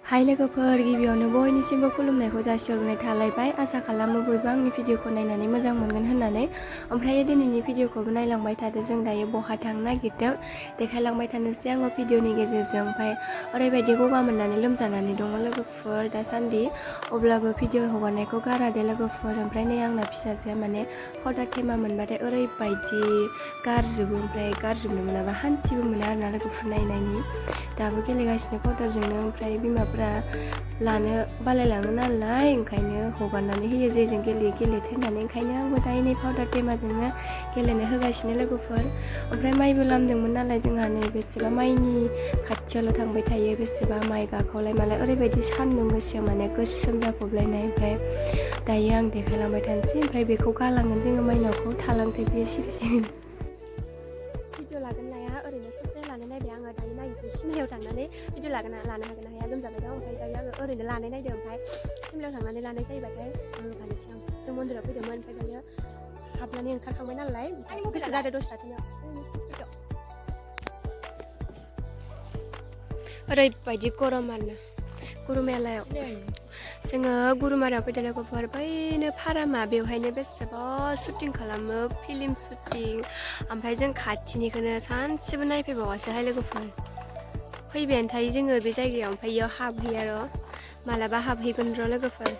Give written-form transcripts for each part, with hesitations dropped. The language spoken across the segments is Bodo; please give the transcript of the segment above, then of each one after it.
हाय लोगोफोर गिबियावनो बयनिसिमबो खुलुमनायखौ जासिहरनाय थालायबाय आसा खालामो बयबो आंनि भिडिअखौ नायनानै मोजां मोनगोन होननानै ओमफ्राय दिनैनि भिडिअखौबो नायलांबाय थादो जों दायो बहा थांनो नागिरदों देखायलांबाय थानोसै आङो भिडिअनि गेजेरजों ओमफ्राय ओरैबायदि गगा मोननानै लोमजानानै दङ लोगोफोर दासान्दि अब्लाबो भिडिअ हगारनायखौ गारा दे लोगोफोर ओमफ्राय नै आंना फिसाजोआ माने पाउडार थेमा मोनबाथाय ओरैबायदि गारजोबो ओमफ्राय गारजोबनो मोनाबा हान्थिबो मोना आरोना लोगोफोर नायनायनि दाबो गेलेगासिनो पाउडारजोंनो ओमफ्राय बिमाफोरा लानो बालायलाङो नालाय ओंखायनो हगारनानै होयो जेजों गेलेथो होननानै ओंखायनो आंबो दायो नै पाउडार थेमाजोंनो गेलेनो होगासिनो लोगोफोर ओमफ्राय माइबो लामदोंमोन नालाय जोंहा नै बेसेबा माइनि खाथियावल' थांबाय थायो बेसेबा माइ गाखावलाय मालाय ओरैबायदि सान्दुं गोसायाव माने गोसोम जाफबलायनाय ओमफ्राय दायो आं देखायलांबाय थानोसै ओमफ्राय बेखौ गालांगोन जोङो माइनावखौ थालांथो बियो सिरि सिरि भिडिअ लागोन लाया ओरैनो ससे लानो नायबाय आङो दायो नायनोसै सिमलायाव थांनानै भिडिअ लानो हागोन ना हाया लोमजाबाय दं ओमफ्राय दायो आङो ओरैनो लानाय नायदों ओमफ्राय सिमलायाव थांनानै लानाय जायोबाथाय गानोसै आं जों मन्दिराव फैदोंमोन ओमफ्राय दायो हाबनानै ओंखारखांबाय नालाय गोसो जादों दसे थाथ'नो ओरैबायदि गरम आरो गुरुमेलायाव जोङो गुरुमारायाव फैदों लोगोफोर बैनो फारामा बेवहायनो बेसेबा शुटिं खालामो फिल्म शुटिं ओमफ्राय जों खाथिनिखौनो सानसेबो नायफैबावासोहाय लोगोफोर फैबायानो थायो जोङो बे जायगायाव ओमफ्राय इयाव हाबहैयो आरो मालाबा हाबहैगोन र' लोगोफोर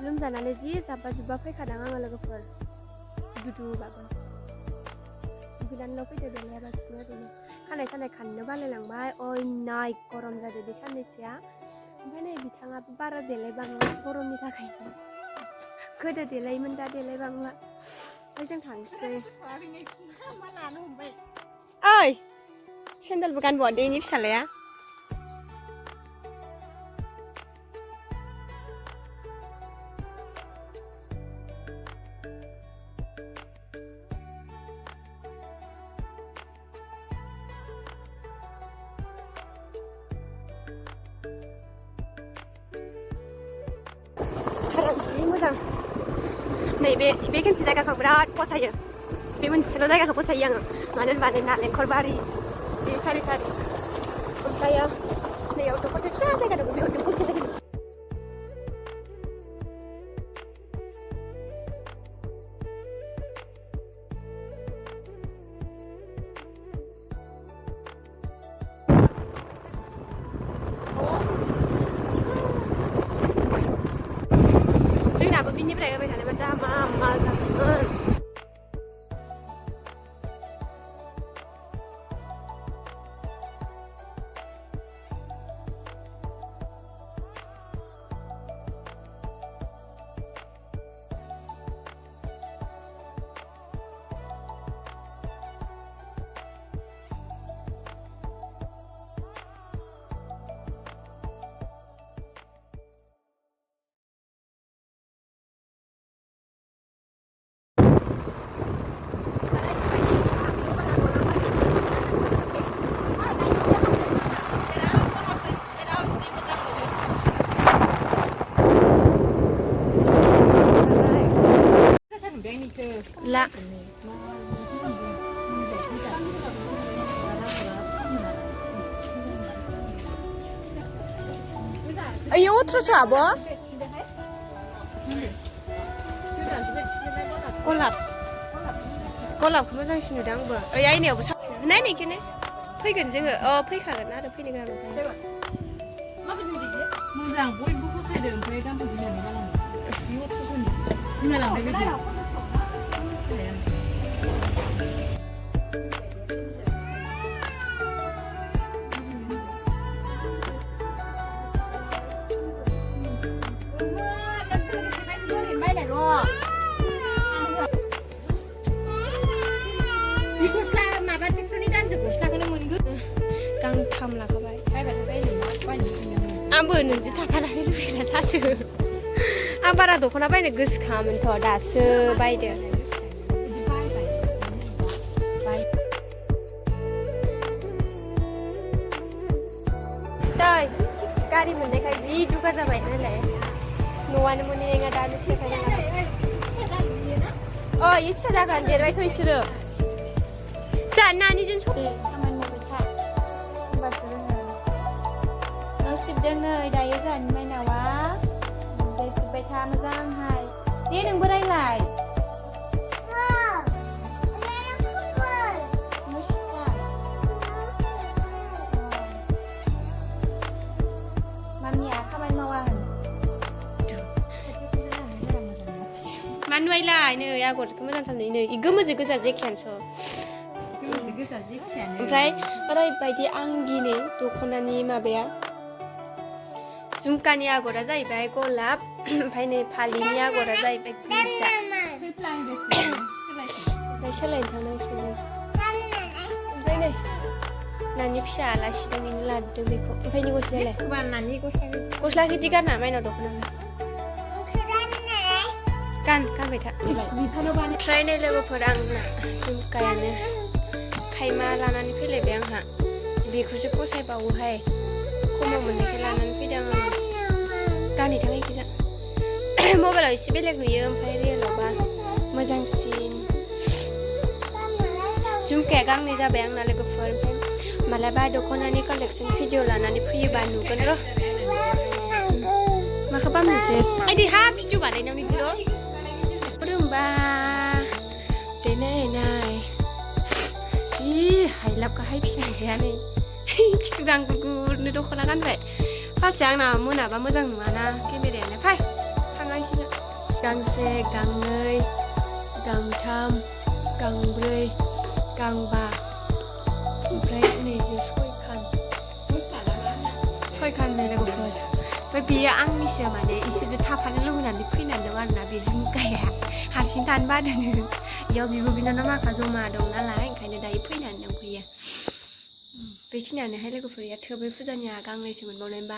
लोमजानानै जि जाब्बा जुब्बा फैखादों आङो लोगोफोर दुदुबाबो बिदानल' फैदो देलायालासिनो ओरैनो खानाय सानाय खाननो बालायलांबाय अयनाय गरम जादों बे साननैसोआ ओमफ्राय नै बिथाङाबो बारा देलायबांला गरमनि थाखाय गोदो देलायोमोन दा देलायबांला ओमफ्राय जों थांसै ओइ सेन्देलबो गानबावादे इनि फिसालाया जि मोजां नैबे खेनसे जायगाखौ बिराद फसायो बे मोनसेल' जायगाखौ फसायो आङो मानो होनबा नै नालेंखर बारि बे सारि सारि ओमफ्राय नैयावथ' खनसे फिसा जायगा दङ बेयावथ' फसायो जोंनाबो बिनिफ्राय होबाय थानायमोन दा मा जागोन ला आयो 18स' आब' गलाबखौ मोजांसिन नुदों आंबो ओइ आइनायावबो नायनायखौनो फैगोन जोङो फैखागोन आरो फैनो गोनां मोजां बयबो फसायदों ओमफ्राय दामखौ गिनानै गालांदों बे 1800नि गिना लांनाय बायदि गांथाम लाखाबाय आंबो नोंजों थाफानानै लुबैग्रा जादों आं बारा दख'ना बायनो गोसोखाङामोनथ' दासो बायदों दै गारि मोननायखाय जि दुगा जाबाय नालाय न'आनो मोननाय नङा दानो सेफायनाङा इयो फिसा जागोन देरबायथ' इसोरो जा नानिजों खामानि मावबाय था होमबासो रोङो सिबदों नै दायो जोंहानि माइनावा दे सिबबाय था मोजांहाय दे नोंबो रायलाय मामिया खामानि मावा होन मानुवाइलाय नै आगरखौ मोजां खालामनाय नै गोमोजो गोजा जेखेयानोस' ओमफ्राय ओरैबायदि आंगिनि दख'नानि माबाया झुमकानि आगरा जाहैबाय गलाब ओमफ्राय नै फालिनि आगरा जाहैबाय गोजा ओमफ्राय सोलायनो थांनांसिगोन ओमफ्राय नै नानि फिसा आलासि दं बेनो लादों बेखौ ओमफ्राय नि गस्लायालाय गस्ला गिदि गारना माइनाव दख'ना गानबाय था ओमफ्राय नै लोगोफोर आंना झुमकायानो खायमा लानानै फैलायबाय आंहा बेखौसो फसायबावोहाय खमाव मोननायखाय लानानै फैदों आङो गानहैथां एखैजा मबाइलाव एसे बेलेग नुयो ओमफ्राय रियेलावबा मोजांसिन झुमकाया गांनै जाबाय आंना लोगोफोर ओमफ्राय मालाबा दख'नानि कालेक्सन भिडिअ लानानै फैयोबा नुगोन र' मा खालामनोसै आइदि हा भिडिअ बानायनायाव बिदिल' रोंबा दे नाय जि हायलाबखाहाय फिसाजोआ नै खिथु गांगुरगुरनो दख'ना गानबाय फार्स्टआव आंना मोनाबा मोजां नङाना केमेरायानो फै थांनांसिगोन गांसे गांनै गांथाम गांब्रै गांबा ओमफ्राय नैजो सयखान नै लोगोफोर ओमफ्राय बेयो आंनिसो माने इसोरजों थाफानो लुबैनानै फैनानै दं आरोना बे झुमकाया हारसिं थानो बादोंनो इयाव बिब' बिनानाव माखा जमा दं नालाय ओंखायनो दायो फैनानै दंफैयो बेखिनियानोहाय लोगोफोर थोबै फुजानिया गांनैसो मोनबावनायबा